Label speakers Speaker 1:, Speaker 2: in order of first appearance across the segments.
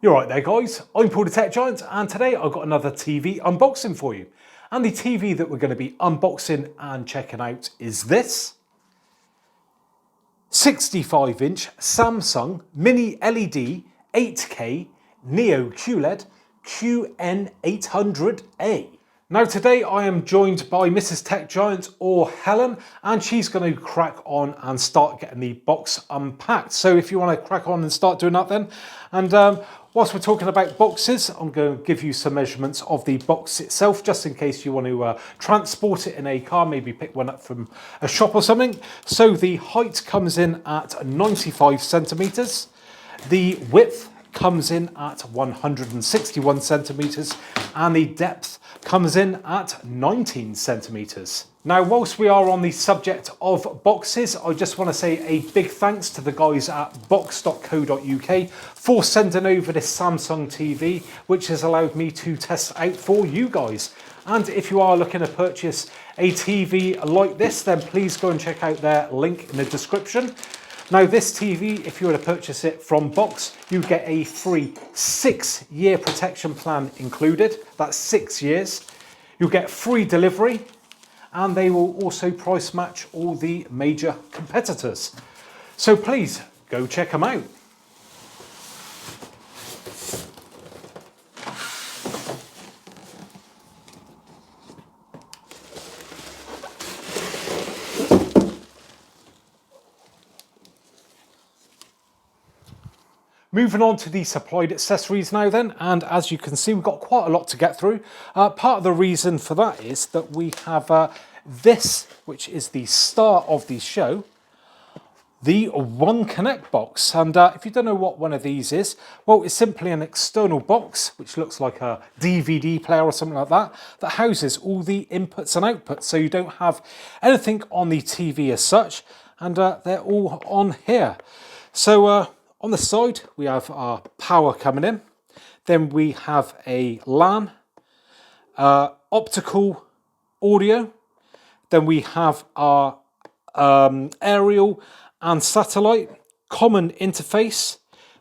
Speaker 1: You're right there guys, I'm Paul the Tech Giant and today I've got another TV unboxing for you. And the TV that we're going to be unboxing and checking out is this 65-inch Samsung Mini LED 8K Neo QLED QN800A. Now today I am joined by Mrs. Tech Giant, or Helen, and she's going to crack on and start getting the box unpacked. So if you want to crack on and start doing that then. And whilst we're talking about boxes, I'm going to give you some measurements of the box itself, just in case you want to transport it in a car, maybe pick one up from a shop or something. So the height comes in at 95 centimetres. The width comes in at 161 centimetres and the depth comes in at 19 centimetres. Now, whilst we are on the subject of boxes, I just want to say a big thanks to the guys at box.co.uk for sending over this Samsung TV, which has allowed me to test out for you guys. And if you are looking to purchase a TV like this, then please go and check out their link in the description. Now this TV, if you were to purchase it from Box, you get a free 6-year protection plan included. That's 6 years. You'll get free delivery and they will also price match all the major competitors. So please go check them out. Moving on to the supplied accessories now then, and as you can see we've got quite a lot to get through. Part of the reason for that is that we have this, which is the star of the show, the One Connect box. And if you don't know what one of these is, well, it's simply an external box which looks like a DVD player or something like that, that houses all the inputs and outputs, so you don't have anything on the TV as such, and they're all on here. So on the side, we have our power coming in. Then we have a LAN, optical audio. Then we have our aerial and satellite, common interface.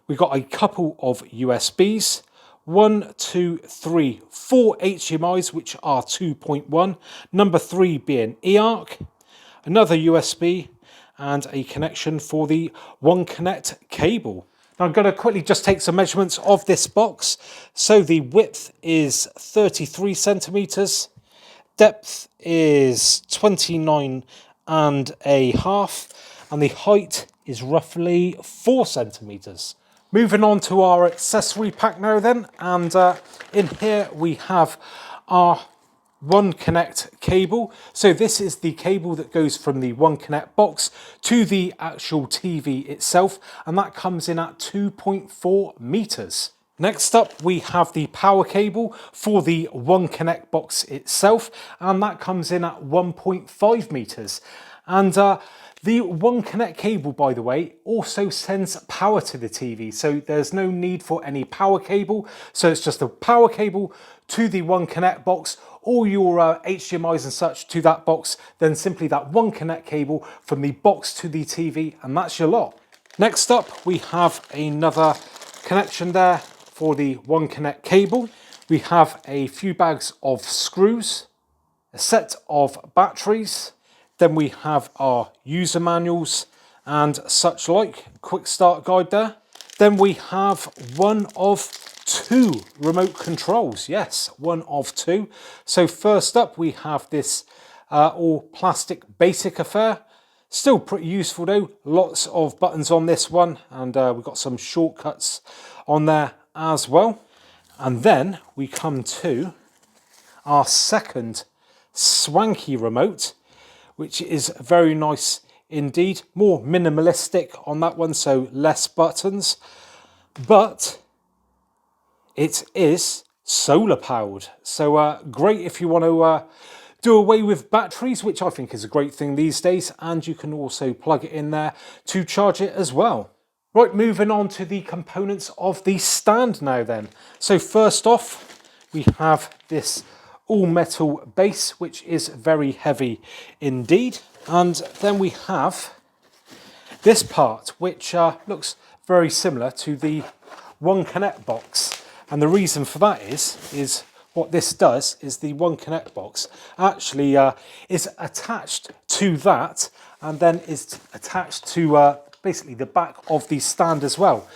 Speaker 1: We've got a couple of USBs, 1, 2, 3, 4 HDMIs, which are 2.1, number 3 being eARC, another USB, and a connection for the One Connect cable. Now I'm going to quickly just take some measurements of this box. So the width is 33 centimetres, depth is 29.5, and the height is roughly 4 centimetres. Moving on to our accessory pack now then, and in here we have our One Connect cable. So this is the cable that goes from the One Connect box to the actual TV itself, and that comes in at 2.4 meters. Next up we have the power cable for the One Connect box itself, and that comes in at 1.5 meters. And the One Connect cable, by the way, also sends power to the TV, so there's no need for any power cable. So it's just a power cable to the One Connect box, all your HDMIs and such to that box, then simply that One Connect cable from the box to the TV, and that's your lot. Next up, we have another connection there for the One Connect cable. We have a few bags of screws, a set of batteries, then we have our user manuals and such like, quick start guide there. Then we have one of 2 remote controls. Yes, one of 2. So first up we have this all plastic basic affair. Still pretty useful though, lots of buttons on this one, and we've got some shortcuts on there as well. And then we come to our second swanky remote, which is very nice indeed, more minimalistic on that one, so less buttons, but it is solar powered. So great if you want to do away with batteries, which I think is a great thing these days, and you can also plug it in there to charge it as well. Right, moving on to the components of the stand now then. So first off, we have this all metal base, which is very heavy indeed. And then we have this part, which looks very similar to the One Connect box. And the reason for that is what this does is the One Connect box actually is attached to that, and then is attached to basically the back of the stand as well,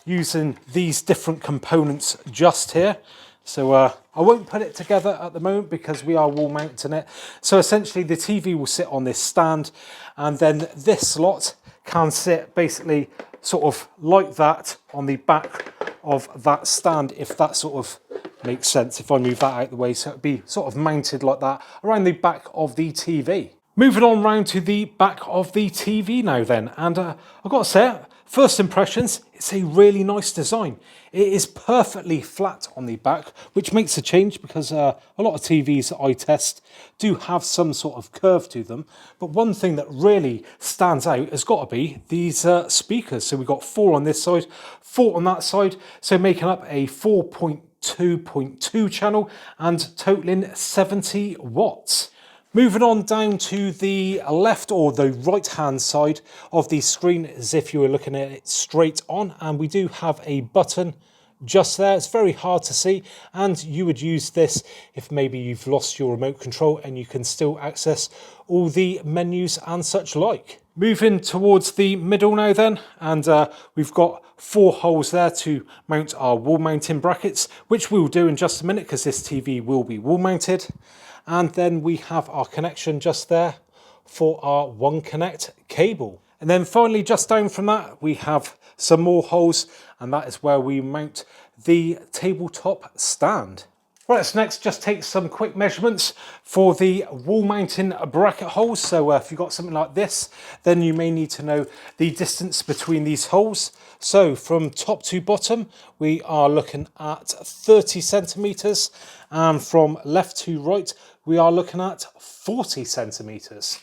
Speaker 1: using these different components just here. So I won't put it together at the moment because we are wall mounting it. So essentially the TV will sit on this stand, and then this slot can sit basically sort of like that on the back of that stand, if that sort of makes sense, if I move that out of the way. So it'd be sort of mounted like that around the back of the TV. Moving on round to the back of the TV now then, and I've got to say, first impressions, it's a really nice design. It is perfectly flat on the back, which makes a change because a lot of TVs that I test do have some sort of curve to them. But one thing that really stands out has got to be these speakers. So we've got 4 on this side, 4 on that side, so making up a 4.2.2 channel and totaling 70 watts. Moving on down to the left or the right hand side of the screen, as if you were looking at it straight on, and we do have a button just there. It's very hard to see, and you would use this if maybe you've lost your remote control, and you can still access all the menus and such like. Moving towards the middle now then, and we've got 4 holes there to mount our wall mounting brackets, which we'll do in just a minute because this TV will be wall mounted. And then we have our connection just there for our One Connect cable. And then finally, just down from that, we have some more holes, and that is where we mount the tabletop stand. Right, let's next just take some quick measurements for the wall mounting bracket holes. So if you've got something like this, then you may need to know the distance between these holes. So from top to bottom, we are looking at 30 centimeters, and from left to right, we are looking at 40 centimeters.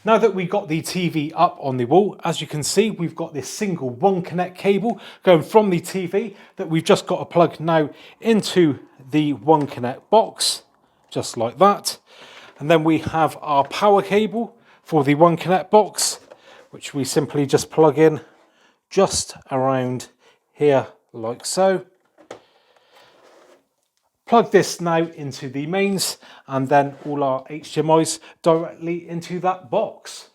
Speaker 1: Now that we got the TV up on the wall, as you can see, we've got this single One Connect cable going from the TV that we've just got to plug now into the One Connect box, just like that. And then we have our power cable for the One Connect box, which we simply just plug in just around here like so. Plug this now into the mains, and then all our HDMIs directly into that box.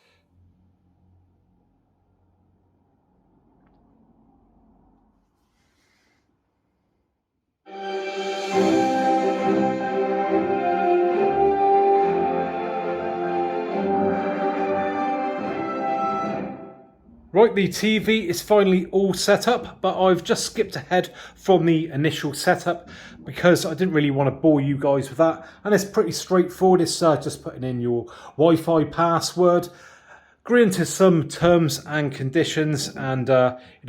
Speaker 1: Right, the TV is finally all set up, but I've just skipped ahead from the initial setup because I didn't really want to bore you guys with that. And it's pretty straightforward. It's just putting in your Wi-Fi password, agreeing to some terms and conditions, and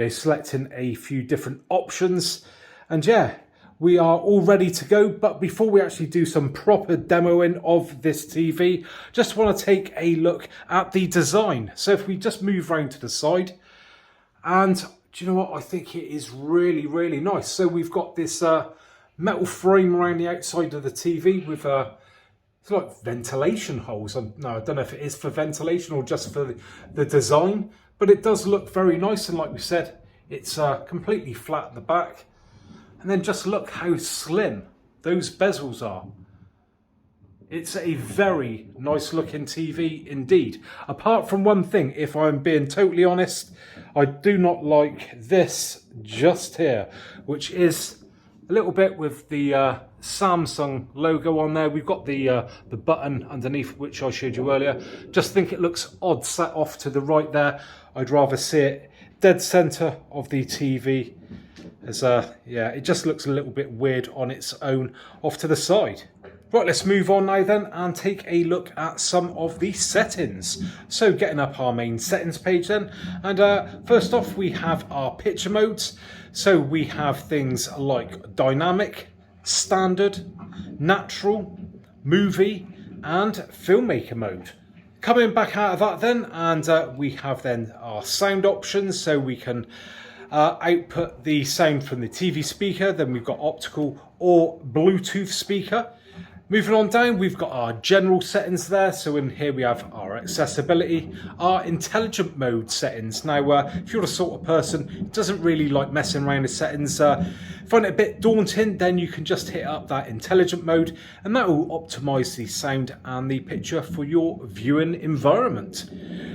Speaker 1: selecting a few different options. And yeah, we are all ready to go. But before we actually do some proper demoing of this TV, just want to take a look at the design. So if we just move around to the side, and do you know what? I think it is really, really nice. So we've got this metal frame around the outside of the TV with it's like ventilation holes. No, I don't know if it is for ventilation or just for the design, but it does look very nice. And like we said, it's completely flat at the back. And then just look how slim those bezels are. It's a very nice looking TV indeed. Apart from one thing, if I'm being totally honest, I do not like this just here, which is a little bit with the Samsung logo on there. We've got the button underneath, which I showed you earlier. Just think it looks odd set off to the right there. I'd rather see it dead center of the TV. As yeah, it just looks a little bit weird on its own off to the side. Right, let's move on now then and take a look at some of the settings. So getting up our main settings page then, and first off we have our picture modes. So we have things like dynamic, standard, natural, movie and filmmaker mode. Coming back out of that then, and we have then our sound options, so we can output the sound from the TV speaker. Then we've got optical or Bluetooth speaker. Moving on down, we've got our general settings there. So in here we have our accessibility, our intelligent mode settings. Now, if you're the sort of person who doesn't really like messing around with settings, find it a bit daunting, then you can just hit up that intelligent mode and that will optimize the sound and the picture for your viewing environment.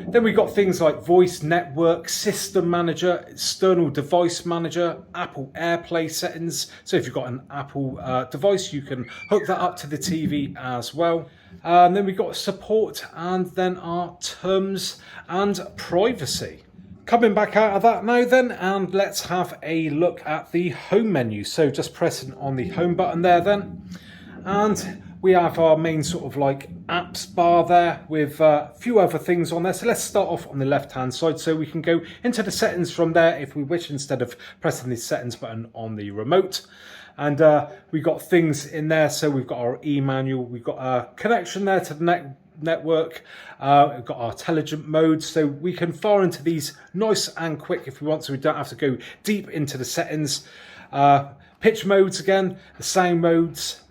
Speaker 1: Then we've got things like voice, network, system manager, external device manager, Apple AirPlay settings. So if you've got an Apple device, you can hook that up to the TV as well. And then we've got support and then our terms and privacy. Coming back out of that now then, and let's have a look at the home menu. So just pressing on the home button there then, and we have our main sort of like apps bar there with a few other things on there. So let's start off on the left hand side, so we can go into the settings from there if we wish, instead of pressing the settings button on the remote. And we've got things in there, so we've got our e-manual, we've got a connection there to the network, we've got our intelligent modes, so we can fire into these nice and quick if we want, so we don't have to go deep into the settings. Pitch modes again, the sound modes,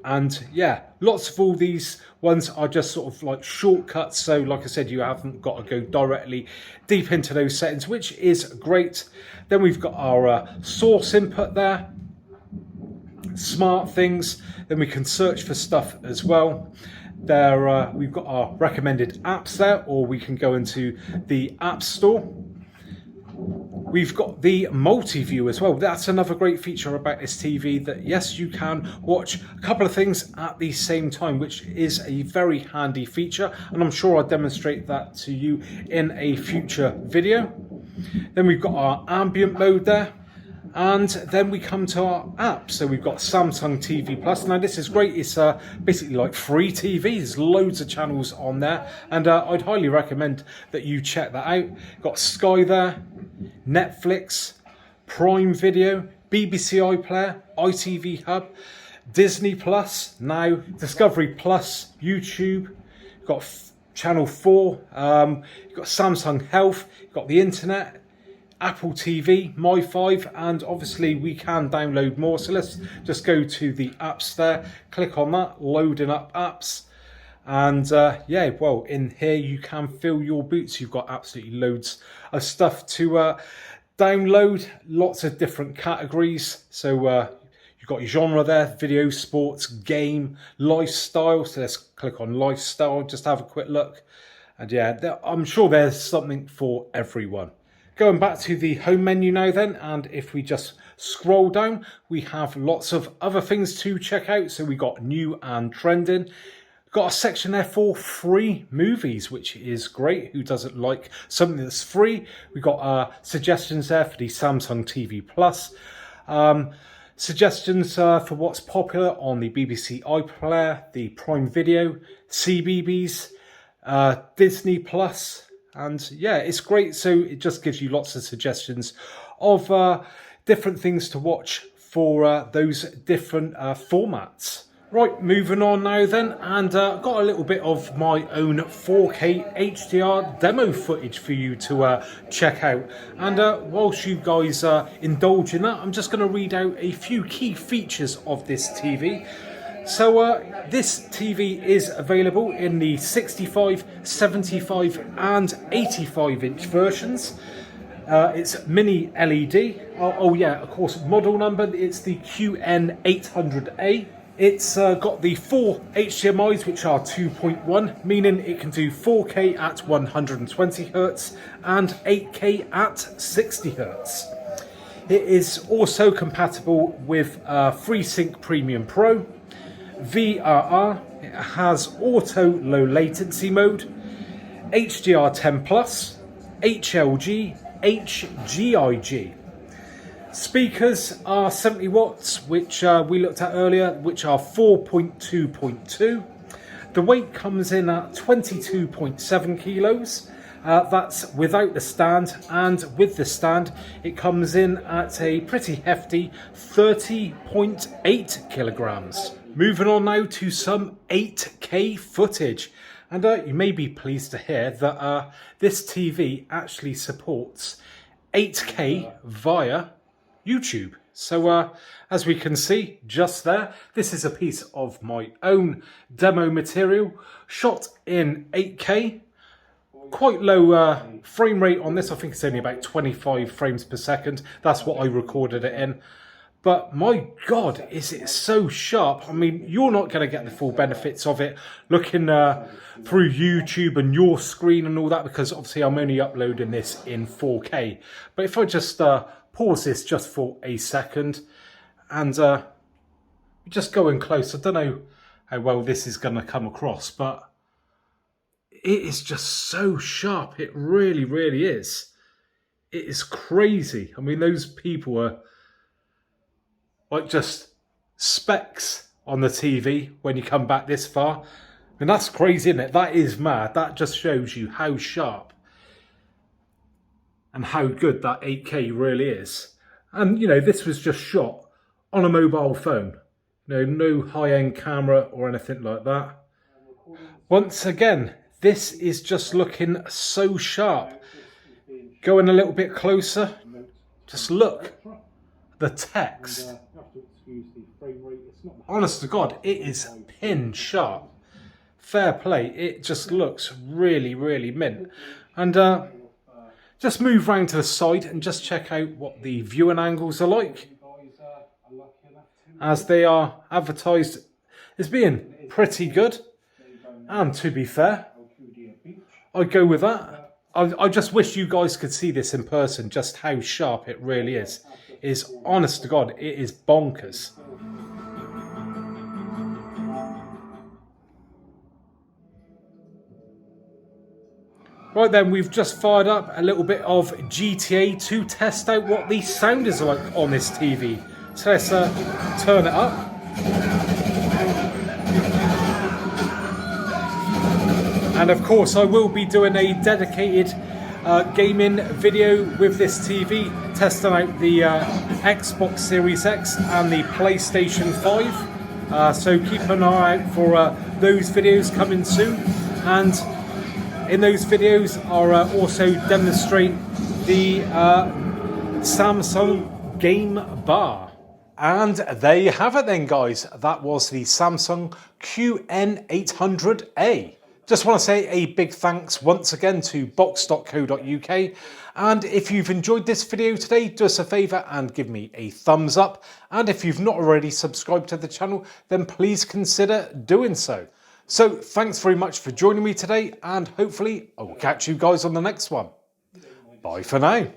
Speaker 1: and yeah, lots of all these ones are just sort of like shortcuts. So like I said, you haven't got to go directly deep into those settings, which is great. Then we've got our source input there, smart things. Then we can search for stuff as well. There we've got our recommended apps there, or we can go into the App Store. We've got the multi-view as well. That's another great feature about this TV, that yes, you can watch a couple of things at the same time, which is a very handy feature, and I'm sure I'll demonstrate that to you in a future video. Then we've got our ambient mode there. And then we come to our app. So we've got Samsung TV Plus. Now this is great. It's basically like free TV. There's loads of channels on there, and I'd highly recommend that you check that out. Got Sky there, Netflix, Prime Video, BBC iPlayer, ITV Hub, Disney Plus, now Discovery Plus, YouTube. Got Channel 4. You've got Samsung Health. You've got the internet, Apple TV, My5, and obviously we can download more. So let's just go to the apps there, click on that, loading up apps, and yeah, well, in here you can fill your boots. You've got absolutely loads of stuff to download, lots of different categories. So you've got your genre there, video, sports, game, lifestyle. So let's click on lifestyle, just have a quick look, and yeah, I'm sure there's something for everyone. Going back to the home menu now then, and if we just scroll down, we have lots of other things to check out. So we got new and trending. Got a section there for free movies, which is great. Who doesn't like something that's free? We got suggestions there for the Samsung TV Plus. Suggestions for what's popular on the BBC iPlayer, the Prime Video, CBeebies, Disney Plus. And yeah, it's great. So it just gives you lots of suggestions of different things to watch for those different formats. Right, moving on now then, and got a little bit of my own 4K HDR demo footage for you to check out. And whilst you guys indulge in that, I'm just going to read out a few key features of this TV. So this TV is available in the 65, 75 and 85 inch versions. It's mini LED. Oh yeah, of course, model number, it's the QN800A. It's got the 4 HDMIs, which are 2.1, meaning it can do 4K at 120 Hz and 8K at 60 Hz. It is also compatible with FreeSync Premium Pro, VRR, it has auto low latency mode, HDR10 Plus, HLG, HGIG. Speakers are 70 watts, which we looked at earlier, which are 4.2.2. The weight comes in at 22.7 kilos. That's without the stand, and with the stand it comes in at a pretty hefty 30.8 kilograms. Moving on now to some 8K footage. And you may be pleased to hear that this TV actually supports 8K via YouTube. So as we can see just there, this is a piece of my own demo material shot in 8K. Quite low frame rate on this. I think it's only about 25 frames per second. That's what I recorded it in. But my God, is it so sharp. I mean, you're not going to get the full benefits of it looking through YouTube and your screen and all that, because obviously I'm only uploading this in 4K. But if I just pause this just for a second and just go in close, I don't know how well this is going to come across, but it is just so sharp. It really, really is. It is crazy. I mean, those people are like just specks on the TV when you come back this far. And that's crazy, isn't it? That is mad. That just shows you how sharp and how good that 8K really is. And, you know, this was just shot on a mobile phone. You know, no high-end camera or anything like that. Once again, this is just looking so sharp. Going a little bit closer, just look. The text. Honest to God, it is pin sharp. Fair play. It just looks really, really mint. And just move round to the side and just check out what the viewing angles are like, as they are advertised as being pretty good. And to be fair, I'd go with that. I just wish you guys could see this in person, just how sharp it really is. It's honest to God, it is bonkers. Right then, we've just fired up a little bit of GTA to test out what the sound is like on this TV. So let's turn it up. And of course, I will be doing a dedicated gaming video with this TV, testing out the Xbox Series X and the PlayStation 5. So keep an eye out for those videos coming soon. And in those videos, I'll also demonstrate the Samsung Game Bar. And there you have it then, guys. That was the Samsung QN800A. Just want to say a big thanks once again to box.co.uk. And if you've enjoyed this video today, do us a favour and give me a thumbs up. And if you've not already subscribed to the channel, then please consider doing so. So thanks very much for joining me today, and hopefully I will catch you guys on the next one. Bye for now.